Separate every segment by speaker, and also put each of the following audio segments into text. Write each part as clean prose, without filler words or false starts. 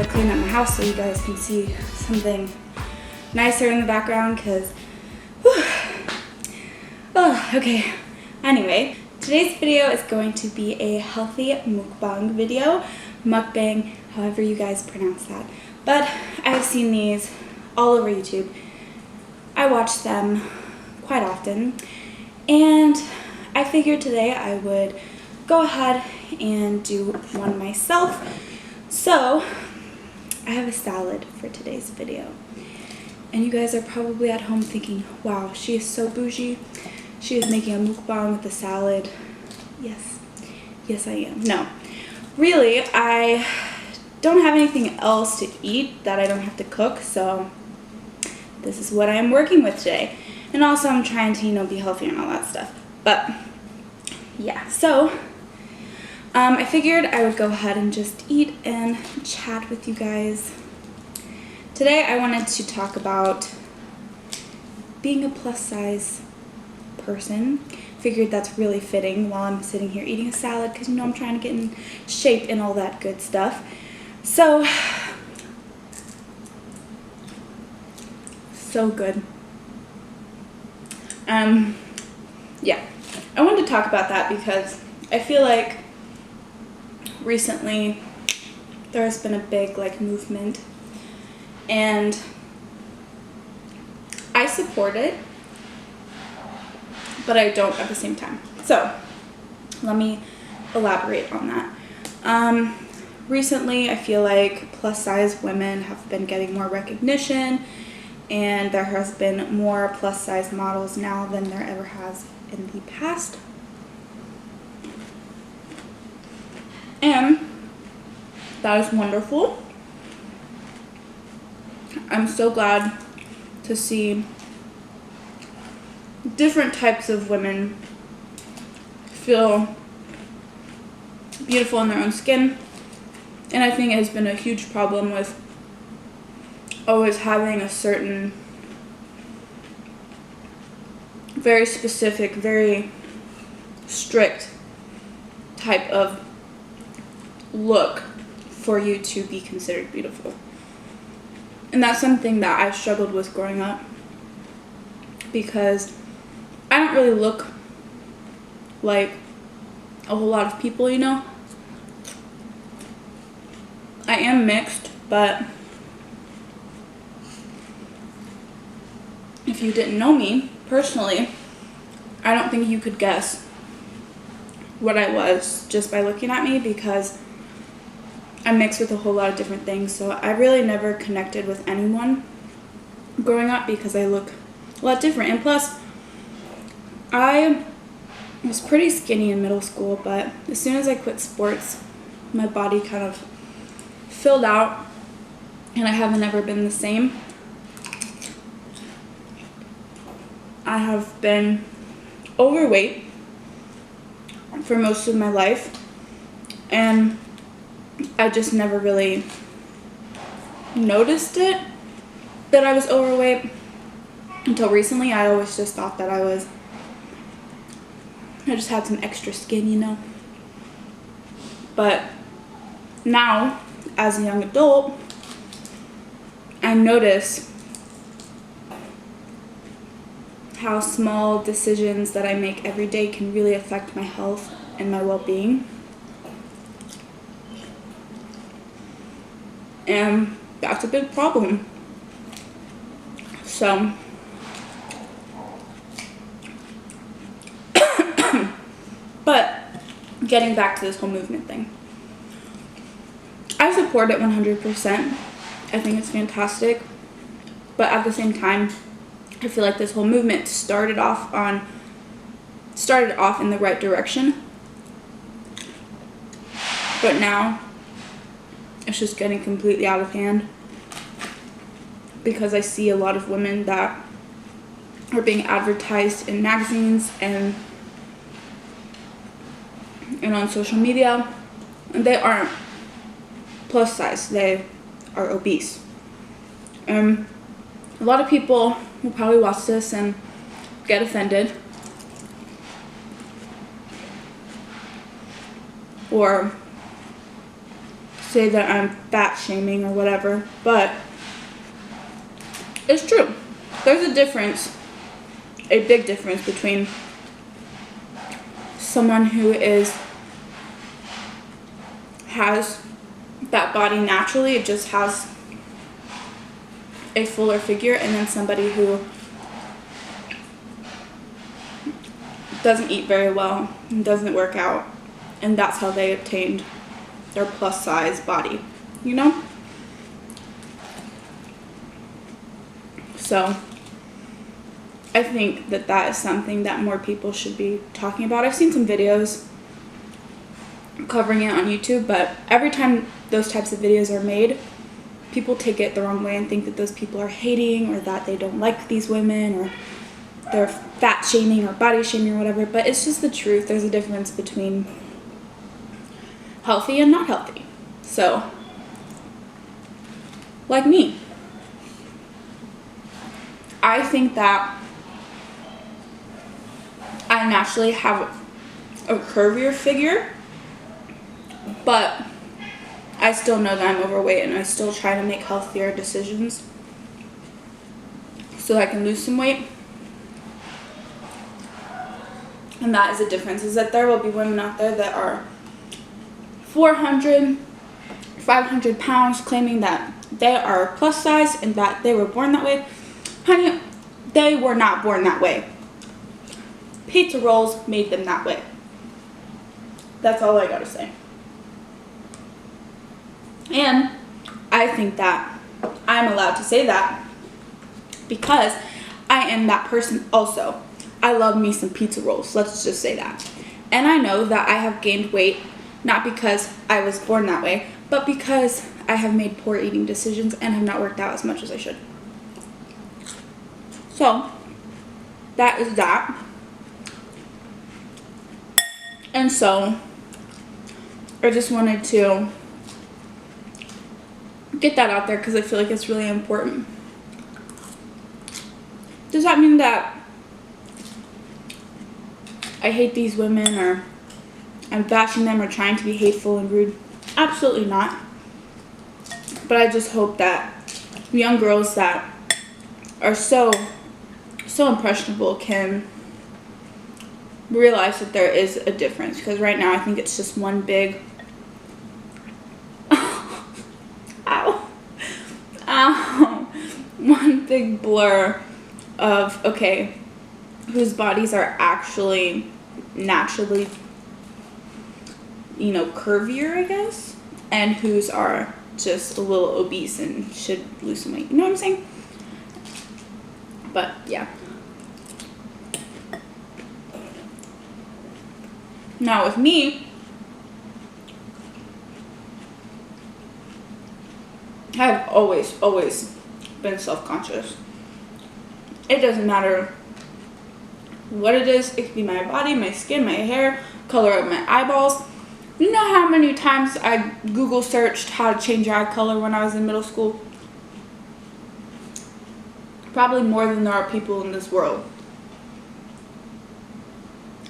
Speaker 1: to clean up my house so you guys can see something nicer in the background because, oh, okay. Anyway, today's video is going to be a healthy mukbang video. Mukbang, however you guys pronounce that. But I've seen these all over YouTube. I watch them quite often. And I figured today I would go ahead and do one myself. So I have a salad for today's video. And you guys are probably at home thinking, wow, she is so bougie. She is making a mukbang with a salad. Yes, I am. No, really, I don't have anything else to eat that I don't have to cook, so this is what I am working with today. And also I'm trying to, be healthy and all that stuff. But yeah, so I figured I would go ahead and just eat and chat with you guys. Today I wanted to talk about being a plus size person. Figured that's really fitting while I'm sitting here eating a salad because I'm trying to get in shape and all that good stuff. So good. Yeah, I wanted to talk about that because I feel like recently there has been a big movement, and I support it, but I don't at the same time. So let me elaborate on that. Recently I feel like plus size women have been getting more recognition, and there has been more plus size models now than there ever has in the past. And that is wonderful. I'm so glad to see different types of women feel beautiful in their own skin. And I think it has been a huge problem with always having a certain very specific, very strict type of look for you to be considered beautiful. And that's something that I struggled with growing up because I don't really look like a whole lot of people, I am mixed, but if you didn't know me personally, I don't think you could guess what I was just by looking at me because I'm mixed with a whole lot of different things. So I really never connected with anyone growing up because I look a lot different. And plus, I was pretty skinny in middle school, but as soon as I quit sports, my body kind of filled out and I haven't ever been the same. I have been overweight for most of my life, and I just never really noticed it that I was overweight until recently. I always just thought that I just had some extra skin, But now, as a young adult, I notice how small decisions that I make every day can really affect my health and my well-being. And that's a big problem. So but getting back to this whole movement thing, I support it 100%. I think it's fantastic. But at the same time, I feel like this whole movement started off in the right direction. But now it's just getting completely out of hand because I see a lot of women that are being advertised in magazines and on social media, and they aren't plus size, they are obese. A lot of people will probably watch this and get offended or say that I'm fat shaming or whatever, but it's true. There's a difference, a big difference between someone who has that body naturally, it just has a fuller figure, and then somebody who doesn't eat very well and doesn't work out, and that's how they obtained their plus size body, you know? So I think that that is something that more people should be talking about. I've seen some videos covering it on YouTube, but every time those types of videos are made, people take it the wrong way and think that those people are hating, or that they don't like these women, or they're fat shaming or body shaming or whatever. But it's just the truth. There's a difference between healthy and not healthy. So, like me, I think that I naturally have a curvier figure, but I still know that I'm overweight, and I still try to make healthier decisions so I can lose some weight. And that is the difference, is that there will be women out there that are 400, 500 pounds claiming that they are plus size and that they were born that way. Honey, they were not born that way. Pizza rolls made them that way. That's all I gotta say. And I think that I'm allowed to say that because I am that person also. I love me some pizza rolls, let's just say that. And I know that I have gained weight, not because I was born that way, but because I have made poor eating decisions and have not worked out as much as I should. So, that is that. And so, I just wanted to get that out there because I feel like it's really important. Does that mean that I hate these women, or I'm bashing them, or trying to be hateful and rude? Absolutely not. But I just hope that young girls that are so impressionable can realize that there is a difference, because right now I think it's just one big one big blur of, okay, whose bodies are actually naturally, you know, curvier, I guess, and whose are just a little obese and should lose some weight. You know what I'm saying? But yeah. Now with me, I've always been self-conscious. It doesn't matter what it is. It could be my body, my skin, my hair, color of my eyeballs. You know how many times I Google searched how to change your eye color when I was in middle school? Probably more than there are people in this world.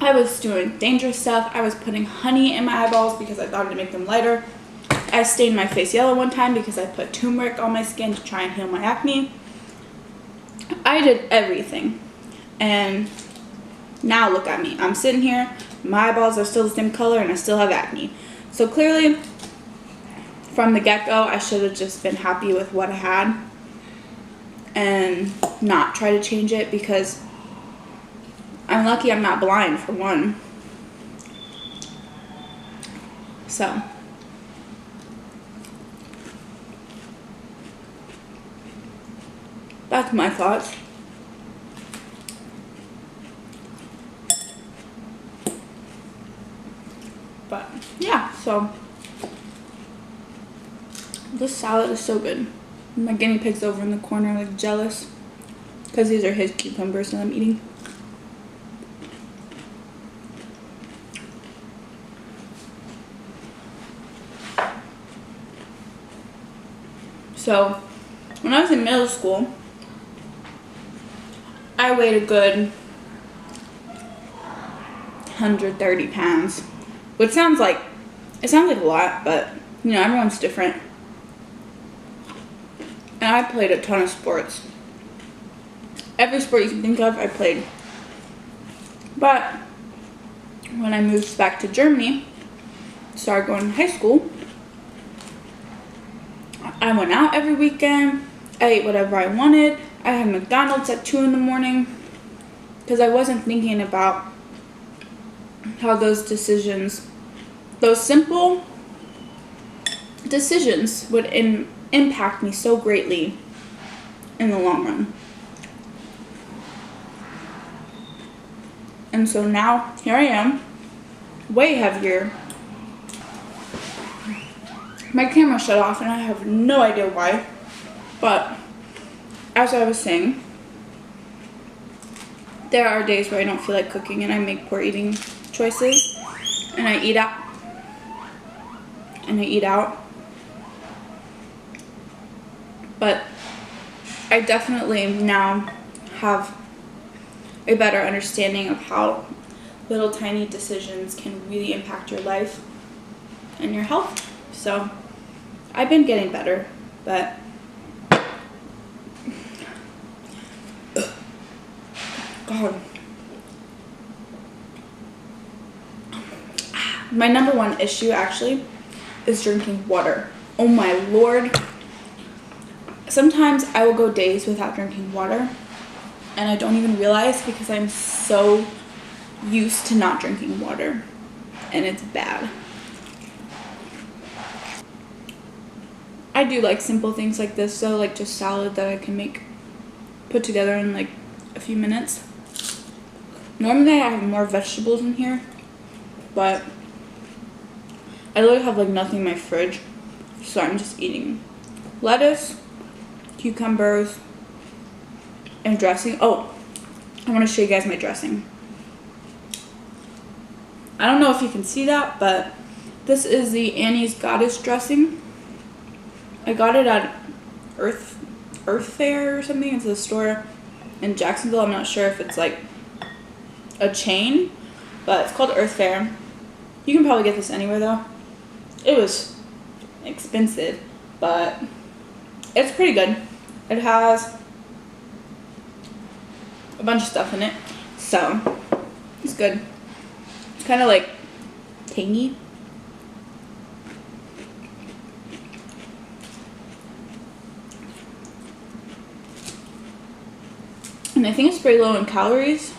Speaker 1: I was doing dangerous stuff. I was putting honey in my eyeballs because I thought it'd make them lighter. I stained my face yellow one time because I put turmeric on my skin to try and heal my acne. I did everything. And now look at me. I'm sitting here, my eyeballs are still the same color, and I still have acne. So clearly, from the get-go, I should have just been happy with what I had and not try to change it, because I'm lucky I'm not blind, for one. So that's my thoughts. But yeah, so this salad is so good. My guinea pig's over in the corner like jealous because these are his cucumbers that I'm eating. So when I was in middle school, I weighed a good 130 pounds, which sounds like a lot, but You know, everyone's different. And I played a ton of sports. Every sport you can think of, I played. But when I moved back to Germany, started going to high school, I went out every weekend. I ate whatever I wanted. I had McDonald's at 2 in the morning because I wasn't thinking about how those decisions, those simple decisions would impact me so greatly in the long run. And so now, here I am, way heavier. My camera shut off and I have no idea why, but as I was saying, there are days where I don't feel like cooking and I make poor eating choices and I eat out. But I definitely now have a better understanding of how little tiny decisions can really impact your life and your health. So I've been getting better, but God. My number one issue actually is drinking water. Oh my Lord. Sometimes I will go days without drinking water and I don't even realize because I'm so used to not drinking water and it's bad. I do like simple things like this though, like just salad that I can put together in like a few minutes. Normally I have more vegetables in here, but I literally have like nothing in my fridge, so I'm just eating lettuce, cucumbers, and dressing. Oh, I want to show you guys my dressing. I don't know if you can see that, but this is the Annie's Goddess dressing. I got it at Earth Fair or something. It's a store in Jacksonville. I'm not sure if it's like a chain, but it's called Earth Fair. You can probably get this anywhere though. It was expensive, but it's pretty good. It has a bunch of stuff in it, so it's good. It's kind of like tangy. And I think it's pretty low in calories.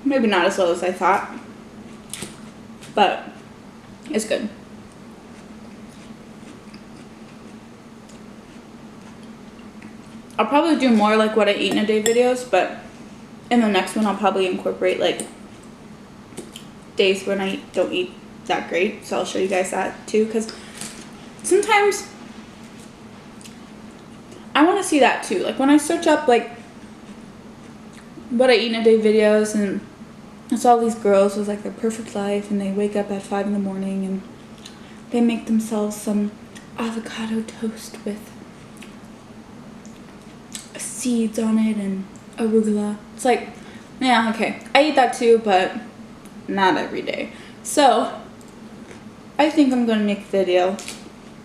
Speaker 1: Maybe not as low as I thought, but it's good. I'll probably do more like what I eat in a day videos, but in the next one I'll probably incorporate like days when I don't eat that great. So I'll show you guys that too, because sometimes I want to see that too. Like when I search up like what I eat in a day videos, and it's all these girls with like their perfect life and they wake up at 5 in the morning and they make themselves some avocado toast with seeds on it and arugula. It's like, yeah, okay, I eat that too, but not every day. So I think I'm gonna make a video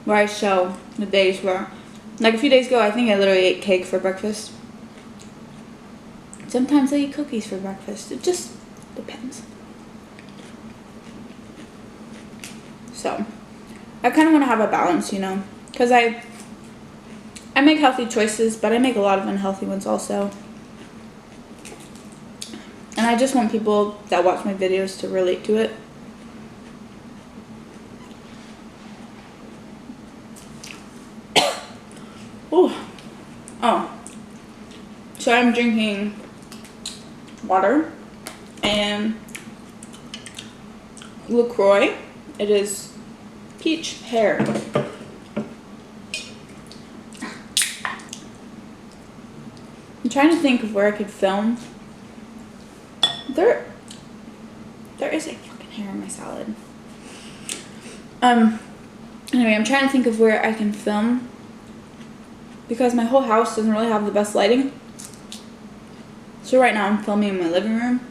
Speaker 1: where I show the days where, like a few days ago, I think I literally ate cake for breakfast. Sometimes I eat cookies for breakfast. It just depends. So I kind of want to have a balance, you know, because I make healthy choices, but I make a lot of unhealthy ones also. And I just want people that watch my videos to relate to it. Ooh. Oh. So I'm drinking water and LaCroix. It is peach pear. I'm trying to think of where I could film. There is a fucking hair in my salad. Anyway, I'm trying to think of where I can film because my whole house doesn't really have the best lighting. So right now I'm filming in my living room.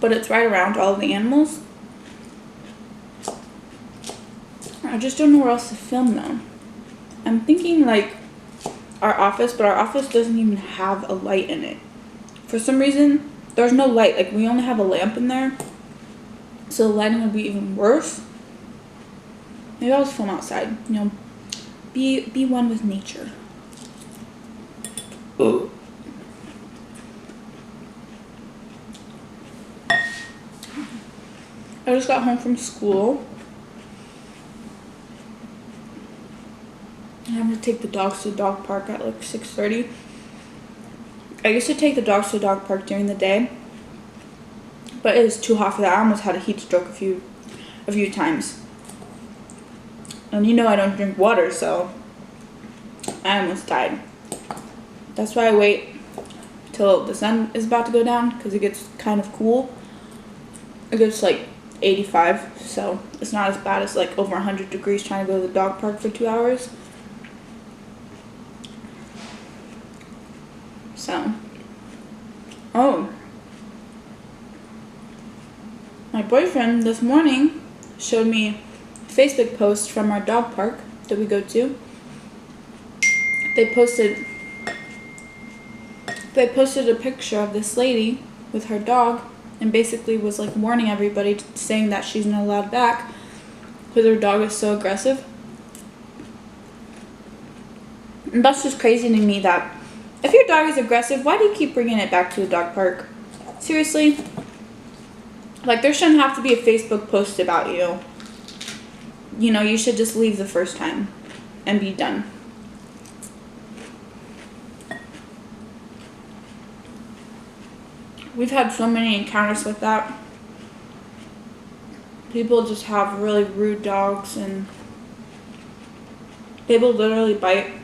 Speaker 1: but it's right around all of the animals. I just don't know where else to film though. I'm thinking like our office, but our office doesn't even have a light in it. For some reason, there's no light. Like, we only have a lamp in there, so the lighting would be even worse. Maybe I'll just film outside, you know, be one with nature. Ooh. I just got home from school. I'm gonna take the dogs to the dog park at like 6:30. I used to take the dogs to the dog park during the day, but it was too hot for that. I almost had a heat stroke a few times. And you know I don't drink water, so I almost died. That's why I wait till the sun is about to go down, because it gets kind of cool. It gets like 85, so it's not as bad as like over 100 degrees trying to go to the dog park for 2 hours. So, oh, my boyfriend this morning showed me a Facebook post from our dog park that we go to. They posted a picture of this lady with her dog and basically was like warning everybody, saying that she's not allowed back because her dog is so aggressive. And that's just crazy to me, that if your dog is aggressive, why do you keep bringing it back to the dog park? Seriously? Like, there shouldn't have to be a Facebook post about you. You know, you should just leave the first time and be done. We've had so many encounters with that. People just have really rude dogs, and they will literally bite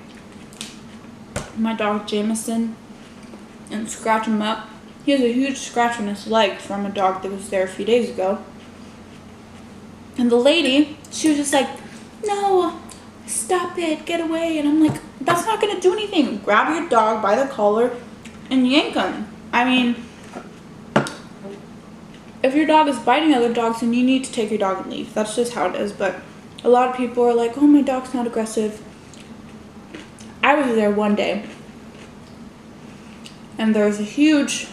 Speaker 1: my dog Jameson and scratch him up. He has a huge scratch on his leg from a dog that was there a few days ago. And the lady, she was just like, no, stop it, get away. And I'm like, that's not gonna do anything. Grab your dog by the collar and yank him. I mean, if your dog is biting other dogs, then you need to take your dog and leave. That's just how it is. But a lot of people are like, oh, my dog's not aggressive. I was there one day, and there was a huge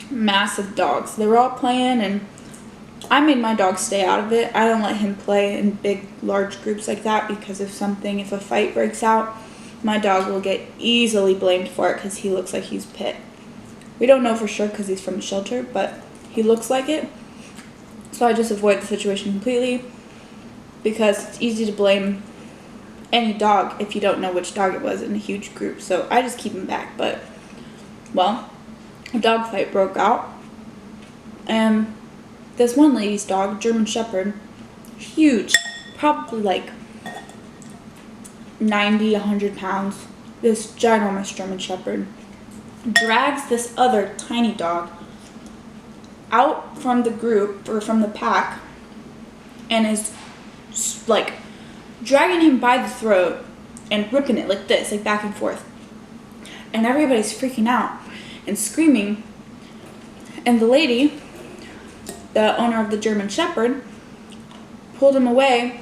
Speaker 1: mass of dogs. They were all playing, and I made my dog stay out of it. I don't let him play in big, large groups like that, because if a fight breaks out, my dog will get easily blamed for it because he looks like he's pit. We don't know for sure because he's from a shelter, but he looks like it. So I just avoid the situation completely, because it's easy to blame any dog if you don't know which dog it was in a huge group. So I just keep him back. But, well, a dog fight broke out, and this one lady's dog, German Shepherd, huge, probably like 90, 100 pounds, this ginormous German Shepherd, drags this other tiny dog out from the group, or from the pack, and is like dragging him by the throat and ripping it like this, like back and forth. And everybody's freaking out and screaming. And the lady, the owner of the German Shepherd, pulled him away.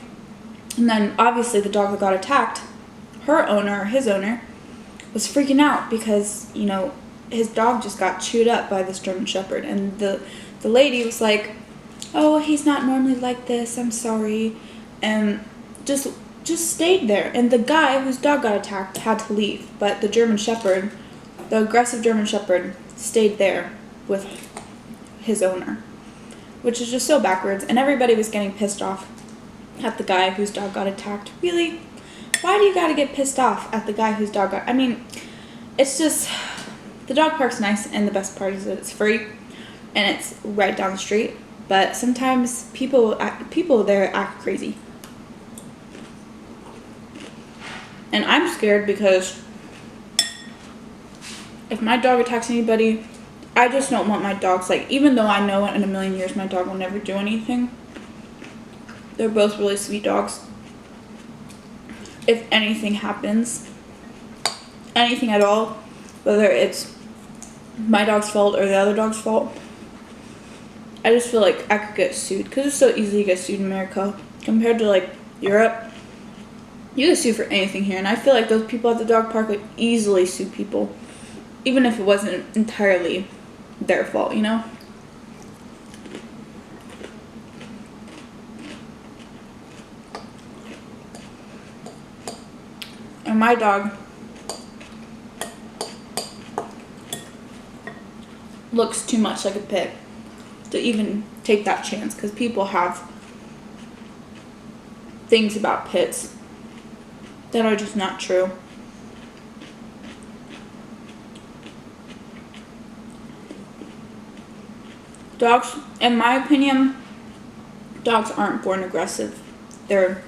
Speaker 1: And then obviously the dog that got attacked, his owner, was freaking out because, you know, his dog just got chewed up by this German Shepherd. And the lady was like, oh, he's not normally like this, I'm sorry. And just stayed there. And the guy whose dog got attacked had to leave. But the German Shepherd, the aggressive German Shepherd, stayed there with his owner, which is just so backwards. And everybody was getting pissed off at the guy whose dog got attacked. Really? Why do you gotta get pissed off at the guy whose dog got... I mean, it's just... The dog park's nice, and the best part is that it's free, and it's right down the street. But sometimes people there act crazy. And I'm scared because if my dog attacks anybody, I just don't want my dogs, like, even though I know in a million years my dog will never do anything, they're both really sweet dogs. If anything happens, anything at all, whether it's my dog's fault or the other dog's fault. I just feel like I could get sued because it's so easy to get sued in America compared to like Europe. You get sued for anything here, and I feel like those people at the dog park would easily sue people, even if it wasn't entirely their fault, you know? And my dog looks too much like a pit to even take that chance, because people have things about pits that are just not true. Dogs, in my opinion, dogs aren't born aggressive. They're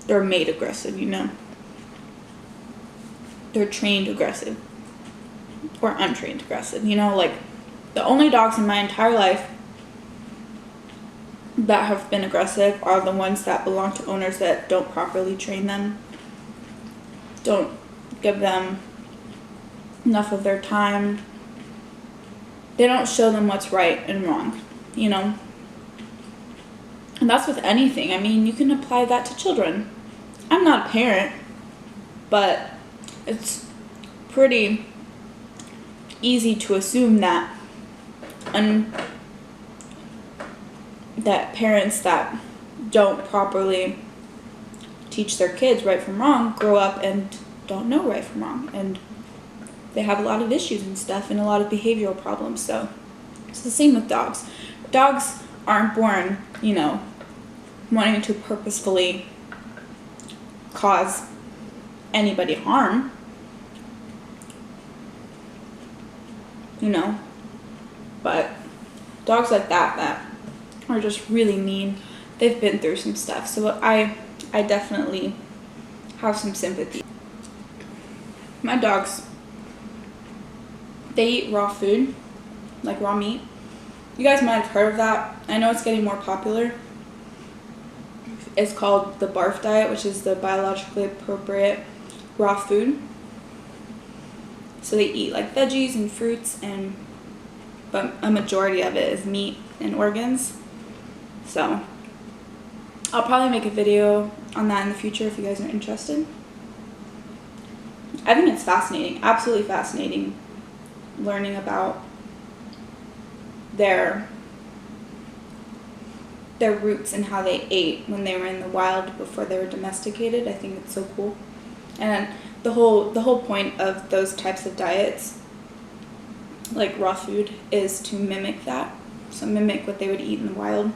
Speaker 1: made aggressive, you know? They're trained aggressive. Or untrained aggressive, you know? Like, the only dogs in my entire life that have been aggressive are the ones that belong to owners that don't properly train them, don't give them enough of their time. They don't show them what's right and wrong, you know? And that's with anything. I mean, you can apply that to children. I'm not a parent, but it's pretty easy to assume that that parents that don't properly teach their kids right from wrong grow up and don't know right from wrong, and they have a lot of issues and stuff and a lot of behavioral problems. So it's the same with dogs. Dogs aren't born, you know, wanting to purposefully cause anybody harm, you know, but dogs like that are just really mean. They've been through some stuff, so I definitely have some sympathy. My dogs, they eat raw food, like raw meat. You guys might have heard of that. I know it's getting more popular. It's called the BARF diet, which is the biologically appropriate raw food. So they eat like veggies and fruits, but a majority of it is meat and organs. So I'll probably make a video on that in the future if you guys are interested. I think it's fascinating, absolutely fascinating, learning about their roots and how they ate when they were in the wild before they were domesticated. I think it's so cool. And the whole point of those types of diets, like raw food, is to mimic that. So mimic what they would eat in the wild.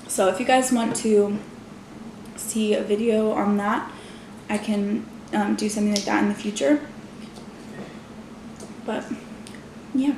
Speaker 1: So if you guys want to see a video on that, I can do something like that in the future. But yeah.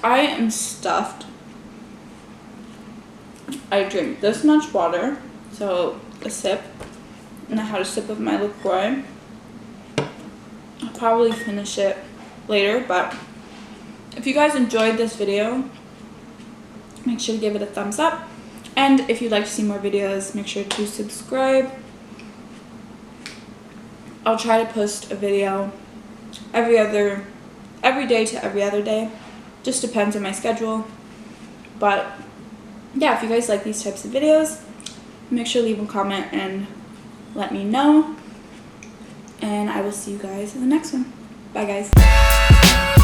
Speaker 1: I am stuffed. I drink this much water, so a sip, and I had a sip of my LaCroix. I'll probably finish it later, but if you guys enjoyed this video, make sure to give it a thumbs up. And if you'd like to see more videos, make sure to subscribe. I'll try to post a video every day to every other day. Just depends on my schedule. But yeah, if you guys like these types of videos, make sure to leave a comment and let me know. And I will see you guys in the next one. Bye guys.